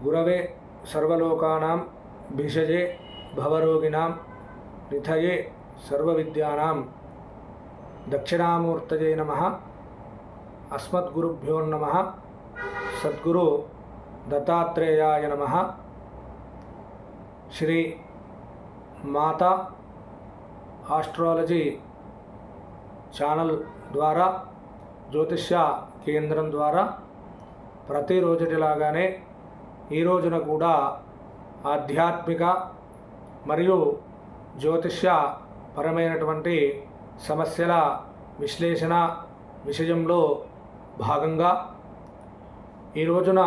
గురవే సర్వలోకానాం భిషజే భవరోగిణాం నిధయే సర్వవిద్యానాం దక్షిణామూర్తయే నమః. అస్మద్గురుభ్యో నమః. సద్గురు దత్తాత్రేయాయ నమః. శ్రీ మాతా ఆస్ట్రాలజీ ఛానల్ ద్వారా, జ్యోతిష్య కేంద్రం ద్వారా ప్రతిరోజులాగానే ఈ రోజున కూడా ఆధ్యాత్మిక మరియు జ్యోతిష్య పరమైనటువంటి సమస్యల విశ్లేషణ విషయంలో భాగంగా ఈ రోజున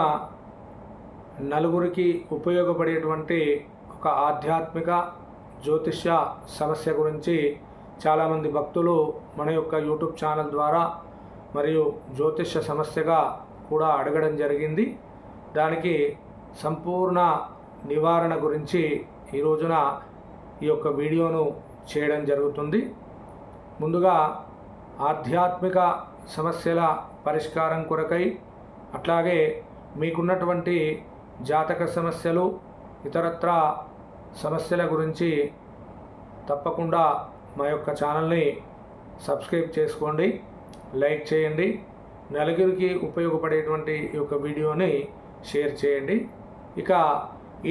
నలుగురికి ఉపయోగపడేటువంటి ఒక ఆధ్యాత్మిక జ్యోతిష్య సమస్య గురించి చాలామంది భక్తులు మన యొక్క యూట్యూబ్ ఛానల్ ద్వారా మరియు జ్యోతిష్య సమస్యగా కూడా అడగడం జరిగింది. దానికి సంపూర్ణ నివారణ గురించి ఈ రోజున ఈ యొక్క వీడియోను చేయడం జరుగుతుంది. ముందుగా ఆధ్యాత్మిక సమస్యల పరిష్కారం కొరకై, అట్లాగే మీకున్నటువంటి జాతక సమస్యలు, ఇతరత్ర సమస్యల గురించి తప్పకుండా మా యొక్క ఛానల్ని సబ్స్క్రైబ్ చేసుకోండి, లైక్ చేయండి, నలుగురికి ఉపయోగపడేటువంటి ఈ యొక్క వీడియోని షేర్ చేయండి. ఇక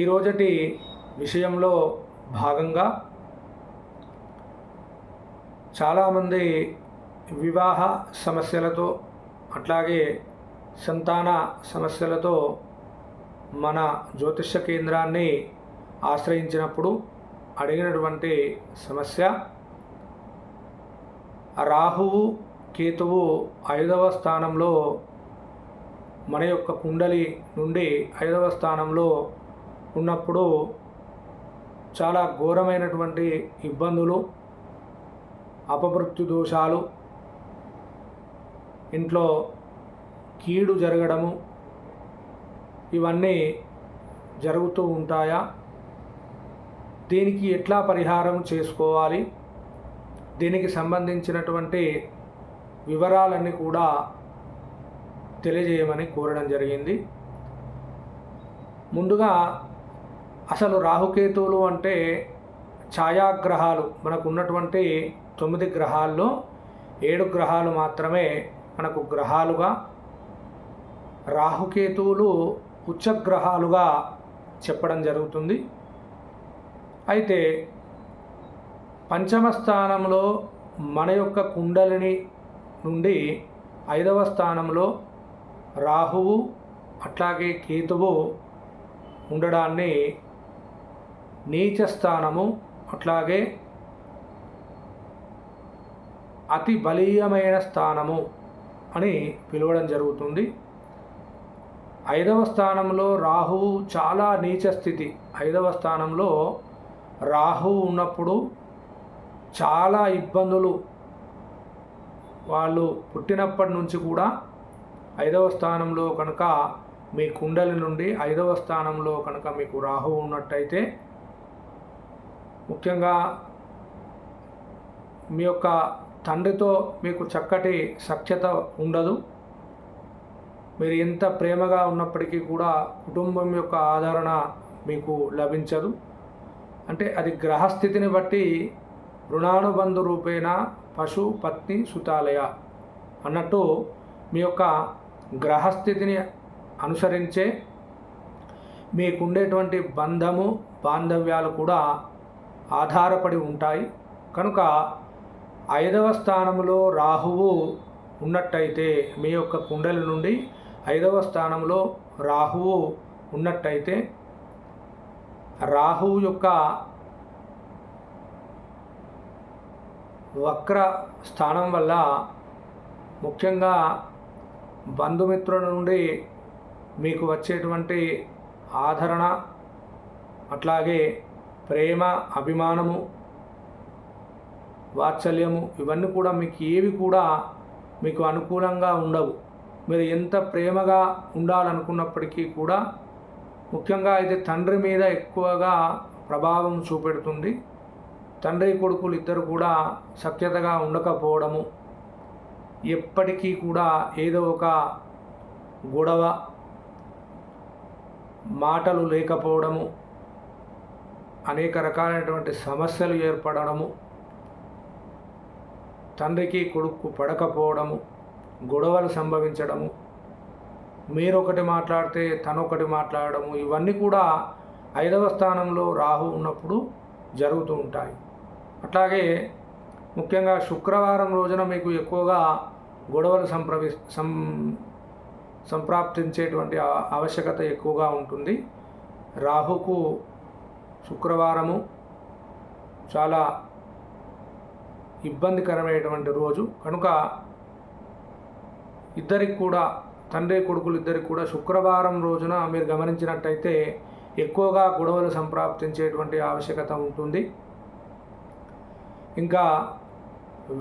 ఈరోజటి విషయంలో భాగంగా చాలామంది వివాహ సమస్యలతో, అట్లాగే సంతాన సమస్యలతో మన జ్యోతిష్య కేంద్రాన్ని ఆశ్రయించినప్పుడు అడిగినటువంటి సమస్య, రాహువు కేతువు 5వ స్థానంలో మన యొక్క కుండలి నుండి 5వ స్థానంలో ఉన్నప్పుడు చాలా ఘోరమైనటువంటి ఇబ్బందులు, అపమృత్యు దోషాలు, ఇంట్లో కీడు జరగడము, ఇవన్నీ జరుగుతూ ఉంటాయా? దీనికి ఎట్లా పరిహారం చేసుకోవాలి? దీనికి సంబంధించినటువంటి వివరాలన్నీ కూడా తెలియజేయమని కోరడం జరిగింది. ముందుగా అసలు రాహుకేతువులు అంటే ఛాయాగ్రహాలు. మనకు ఉన్నటువంటి 9 గ్రహాల్లో 7 గ్రహాలు మాత్రమే మనకు గ్రహాలుగా, రాహుకేతువులు ఉచ్చగ్రహాలుగా చెప్పడం జరుగుతుంది. అయితే పంచమ స్థానంలో మన యొక్క కుండలిని నుండి 5వ స్థానంలో రాహువు అట్లాగే కేతువు ఉండడాన్ని నీచ స్థానము, అట్లాగే అతి బలీయమైన స్థానము అని పిలవడం జరుగుతుంది. 5వ స్థానంలో రాహువు చాలా నీచ స్థితి. 5వ స్థానంలో రాహువు ఉన్నప్పుడు చాలా ఇబ్బందులు, వాళ్ళు పుట్టినప్పటి నుంచి కూడా 5వ స్థానంలో కనుక మీ కుండలి నుండి 5వ స్థానంలో కనుక మీకు రాహువు ఉన్నట్టయితే, ముఖ్యంగా మీ యొక్క తండ్రితో మీకు చక్కటి సఖ్యత ఉండదు. మీరు ఎంత ప్రేమగా ఉన్నప్పటికీ కూడా కుటుంబం యొక్క ఆదరణ మీకు లభించదు. అంటే అది గ్రహస్థితిని బట్టి రుణానుబంధ రూపేణ పశు పత్ని సుతాలయ అన్నట్టు మీ యొక్క గ్రహస్థితిని అనుసరించే మీకుండేటువంటి బంధము బాంధవ్యాలు కూడా ఆధారపడి ఉంటాయి. కనుక 5వ స్థానంలో రాహువు ఉన్నట్టయితే, మీ యొక్క కుండలి నుండి 5వ స్థానంలో రాహువు ఉన్నట్టయితే, రాహువు యొక్క వక్ర స్థానం వల్ల ముఖ్యంగా బంధుమిత్రుల నుండి మీకు వచ్చేటువంటి ఆదరణ, అట్లాగే ప్రేమ, అభిమానము, వాత్సల్యము, ఇవన్నీ కూడా మీకు ఏవి కూడా మీకు అనుకూలంగా ఉండవు. మీరు ఎంత ప్రేమగా ఉండాలనుకున్నప్పటికీ కూడా ముఖ్యంగా ఇది తండ్రి మీద ఎక్కువగా ప్రభావం చూపెడుతుంది. తండ్రి కొడుకులు ఇద్దరు కూడా సఖ్యతగా ఉండకపోవడము, ఎప్పటికీ కూడా ఏదో ఒక గొడవ, మాటలు లేకపోవడము, అనేక రకాలైనటువంటి సమస్యలు ఏర్పడడము, తండ్రికి కొడుకు పడకపోవడము, గొడవలు సంభవించడము, మీరొకటి మాట్లాడితే తనొకటి మాట్లాడడము, ఇవన్నీ కూడా 5వ స్థానంలో రాహు ఉన్నప్పుడు జరుగుతూ ఉంటాయి. అట్లాగే ముఖ్యంగా శుక్రవారం రోజున మీకు ఎక్కువగా గొడవలు సంప్రాప్తించేటువంటి ఆవశ్యకత ఎక్కువగా ఉంటుంది. రాహుకు శుక్రవారము చాలా ఇబ్బందికరమైనటువంటి రోజు కనుక ఇద్దరికి కూడా, తండ్రి కొడుకులు ఇద్దరికి కూడా శుక్రవారం రోజున మీరు గమనించినట్టయితే ఎక్కువగా గొడవలు సంప్రాప్తించేటువంటి ఆవశ్యకత ఉంటుంది. ఇంకా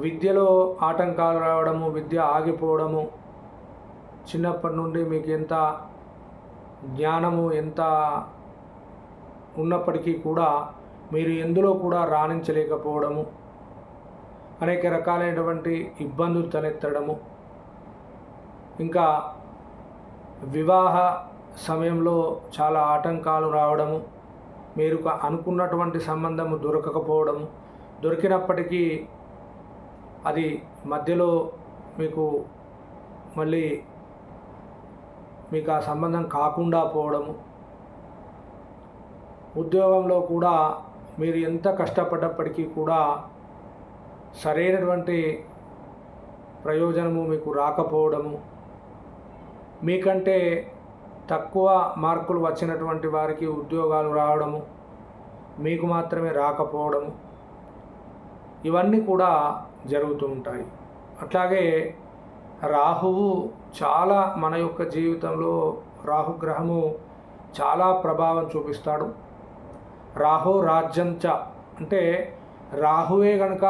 విద్యలో ఆటంకాలు రావడము, విద్య ఆగిపోవడము, చిన్నప్పటి నుండి మీకు ఎంత జ్ఞానము ఎంత ఉన్నప్పటికీ కూడా మీరు ఎందులో కూడా రాణించలేకపోవడము, అనేక రకాలైనటువంటి ఇబ్బందులు తలెత్తడము, ఇంకా వివాహ సమయంలో చాలా ఆటంకాలు రావడము, మీరు అనుకున్నటువంటి సంబంధము దొరకకపోవడము, దొరికినప్పటికీ అది మధ్యలో మీకు మళ్ళీ మీకు ఆ సంబంధం కాకుండా పోవడము, ఉద్యోగంలో కూడా మీరు ఎంత కష్టపడ్డప్పటికీ కూడా సరైనటువంటి ప్రయోజనము మీకు రాకపోవడము, మీకంటే తక్కువ మార్కులు వచ్చినటువంటి వారికి ఉద్యోగాలు రావడము, మీకు మాత్రమే రాకపోవడము, ఇవన్నీ కూడా జరుగుతూ ఉంటాయి. అట్లాగే రాహువు చాలా మన యొక్క జీవితంలో రాహుగ్రహము చాలా ప్రభావం చూపిస్తాడు. రాహు రాజ్యంచ అంటే రాహువే గనుక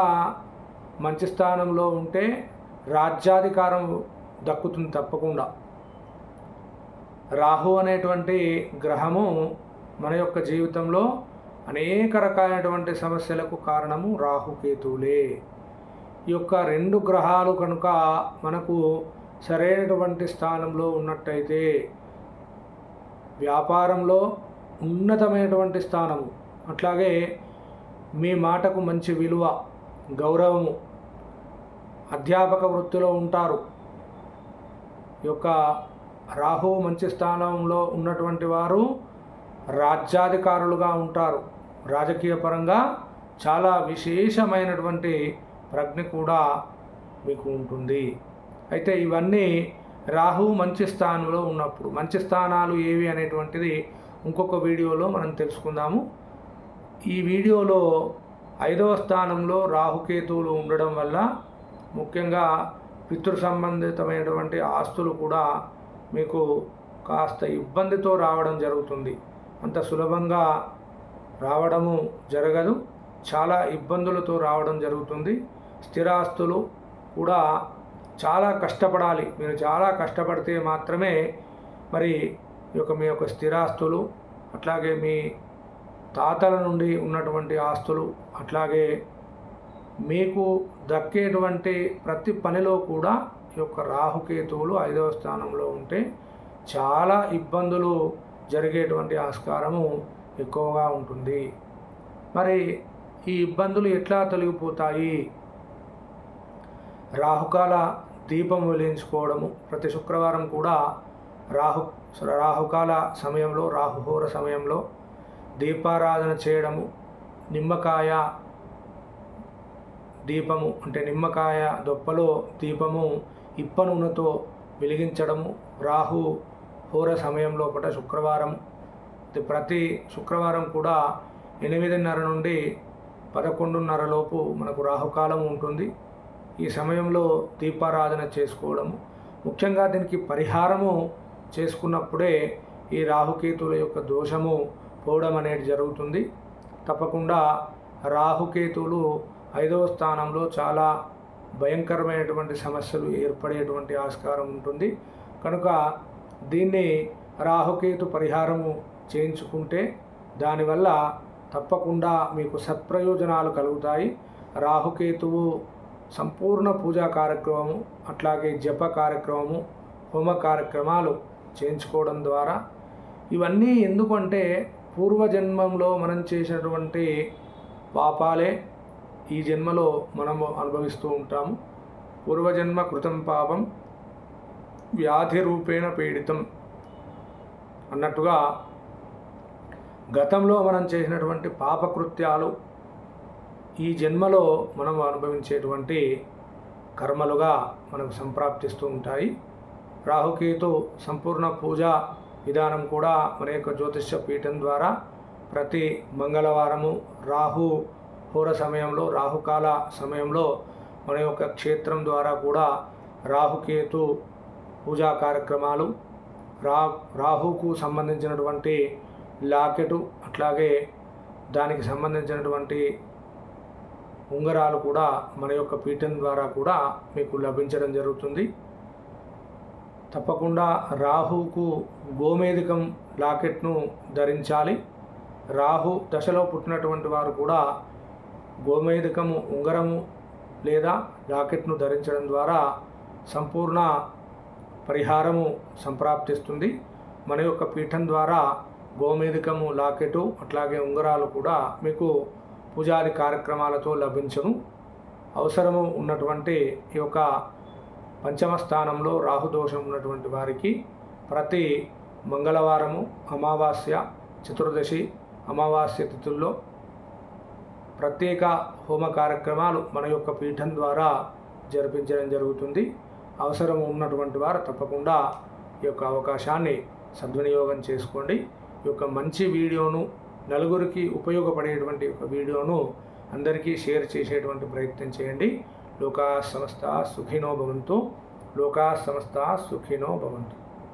మంచి స్థానంలో ఉంటే రాజ్యాధికారం దక్కుతుంది తప్పకుండా. రాహు అనేటువంటి గ్రహము మన యొక్క జీవితంలో అనేక రకాలైనటువంటి సమస్యలకు కారణము రాహుకేతువులే. ఈ యొక్క 2 గ్రహాలు కనుక మనకు సరైనటువంటి స్థానంలో ఉన్నట్టయితే వ్యాపారంలో ఉన్నతమైనటువంటి స్థానము, అట్లాగే మీ మాటకు మంచి విలువ, గౌరవము, అధ్యాపక వృత్తిలో ఉంటారు. ఈ యొక్క రాహువు మంచి స్థానంలో ఉన్నటువంటి వారు రాజ్యాధికారులుగా ఉంటారు. రాజకీయ పరంగా చాలా విశేషమైనటువంటి ప్రజ్ఞ కూడా మీకు ఉంటుంది. అయితే ఇవన్నీ రాహువు మంచి స్థానంలో ఉన్నప్పుడు, మంచి స్థానాలు ఏవి అనేటువంటిది ఇంకొక వీడియోలో మనం తెలుసుకుందాము. ఈ వీడియోలో 5వ స్థానంలో రాహుకేతువులు ఉండడం వల్ల ముఖ్యంగా పితృ సంబంధితమైనటువంటి ఆస్తులు కూడా మీకు కాస్త ఇబ్బందితో రావడం జరుగుతుంది. అంత సులభంగా రావడము జరగదు, చాలా ఇబ్బందులతో రావడం జరుగుతుంది. స్థిరాస్తులు కూడా చాలా కష్టపడాలి. మీరు చాలా కష్టపడితే మాత్రమే మరి మీ యొక్క స్థిరాస్తులు, అట్లాగే మీ తాతల నుండి ఉన్నటువంటి ఆస్తులు, అట్లాగే మీకు దక్కేటువంటి ప్రతి పనిలో కూడా ఈ యొక్క రాహుకేతువులు 5వ స్థానంలో ఉంటే చాలా ఇబ్బందులు జరిగేటువంటి ఆస్కారము ఎక్కువగా ఉంటుంది. మరి ఈ ఇబ్బందులు ఎట్లా తొలగిపోతాయి? రాహుకాల దీపం వెలిగించుకోవడము, ప్రతి శుక్రవారం కూడా రాహుకాల సమయంలో, రాహుహోర సమయంలో దీపారాధన చేయడము, నిమ్మకాయ దీపము అంటే నిమ్మకాయ దొప్పలో దీపము ఇప్ప నూనెతో వెలిగించడము, రాహు హోర సమయంలో శుక్రవారం, ప్రతి శుక్రవారం కూడా 8:30 నుండి 11:30 లోపు మనకు రాహుకాలం ఉంటుంది. ఈ సమయంలో దీపారాధన చేసుకోవడము, ముఖ్యంగా దీనికి పరిహారము చేసుకున్నప్పుడే ఈ రాహుకేతువుల యొక్క దోషము పోవడం అనేది జరుగుతుంది. తప్పకుండా రాహుకేతువులు 5వ స్థానంలో చాలా భయంకరమైనటువంటి సమస్యలు ఏర్పడేటువంటి ఆస్కారం ఉంటుంది. కనుక దీన్ని రాహుకేతు పరిహారము చేయించుకుంటే దానివల్ల తప్పకుండా మీకు సత్ప్రయోజనాలు కలుగుతాయి. రాహుకేతువు సంపూర్ణ పూజా కార్యక్రమము, అట్లాగే జప కార్యక్రమము, హోమ కార్యక్రమాలు చేయించుకోవడం ద్వారా ఇవన్నీ ఎందుకంటే పూర్వజన్మంలో మనం చేసినటువంటి పాపాలే ఈ జన్మలో మనము అనుభవిస్తూ ఉంటాము. పూర్వజన్మ కృతం పాపం వ్యాధి రూపేణ పీడితం అన్నట్టుగా గతంలో మనం చేసినటువంటి పాపకృత్యాలు ఈ జన్మలో మనం అనుభవించేటువంటి కర్మలుగా మనకు సంప్రాప్తిస్తూ ఉంటాయి. రాహుకేతు సంపూర్ణ పూజా విధానం కూడా మన యొక్క జ్యోతిష్య పీఠం ద్వారా ప్రతి మంగళవారము హోర సమయంలో, రాహుకాల సమయంలో మన యొక్క క్షేత్రం ద్వారా కూడా రాహుకేతు పూజా కార్యక్రమాలు, రాహుకు సంబంధించినటువంటి లాకెటు, అట్లాగే దానికి సంబంధించినటువంటి ఉంగరాలు కూడా మన యొక్క పీఠం ద్వారా కూడా మీకు లభించడం జరుగుతుంది. తప్పకుండా రాహుకు గోమేధికం లాకెట్ను ధరించాలి. రాహు దశలో పుట్టినటువంటి వారు కూడా గోమేధికము ఉంగరము లేదా లాకెట్ను ధరించడం ద్వారా సంపూర్ణ పరిహారము సంప్రాప్తిస్తుంది. మన యొక్క పీఠం ద్వారా గోమేధికము లాకెటు అట్లాగే ఉంగరాలు కూడా మీకు పూజాది కార్యక్రమాలతో లభించును. అవసరము ఉన్నటువంటి ఈ యొక్క పంచమ స్థానంలో రాహుదోషం ఉన్నటువంటి వారికి ప్రతి మంగళవారము, అమావాస్య, చతుర్దశి, అమావాస్య తిథుల్లో ప్రత్యేక హోమ కార్యక్రమాలు మన యొక్క పీఠం ద్వారా జరిపించడం జరుగుతుంది. అవసరం ఉన్నటువంటి వారు తప్పకుండా ఈ యొక్క అవకాశాన్ని సద్వినియోగం చేసుకోండి. ఈ యొక్క మంచి వీడియోను, నలుగురికి ఉపయోగపడేటువంటి ఒక వీడియోను అందరికీ షేర్ చేసేటువంటి ప్రయత్నం చేయండి. లోకా సమస్త సుఖినో భవంతు. లోకా సమస్త సుఖినో భవంతు.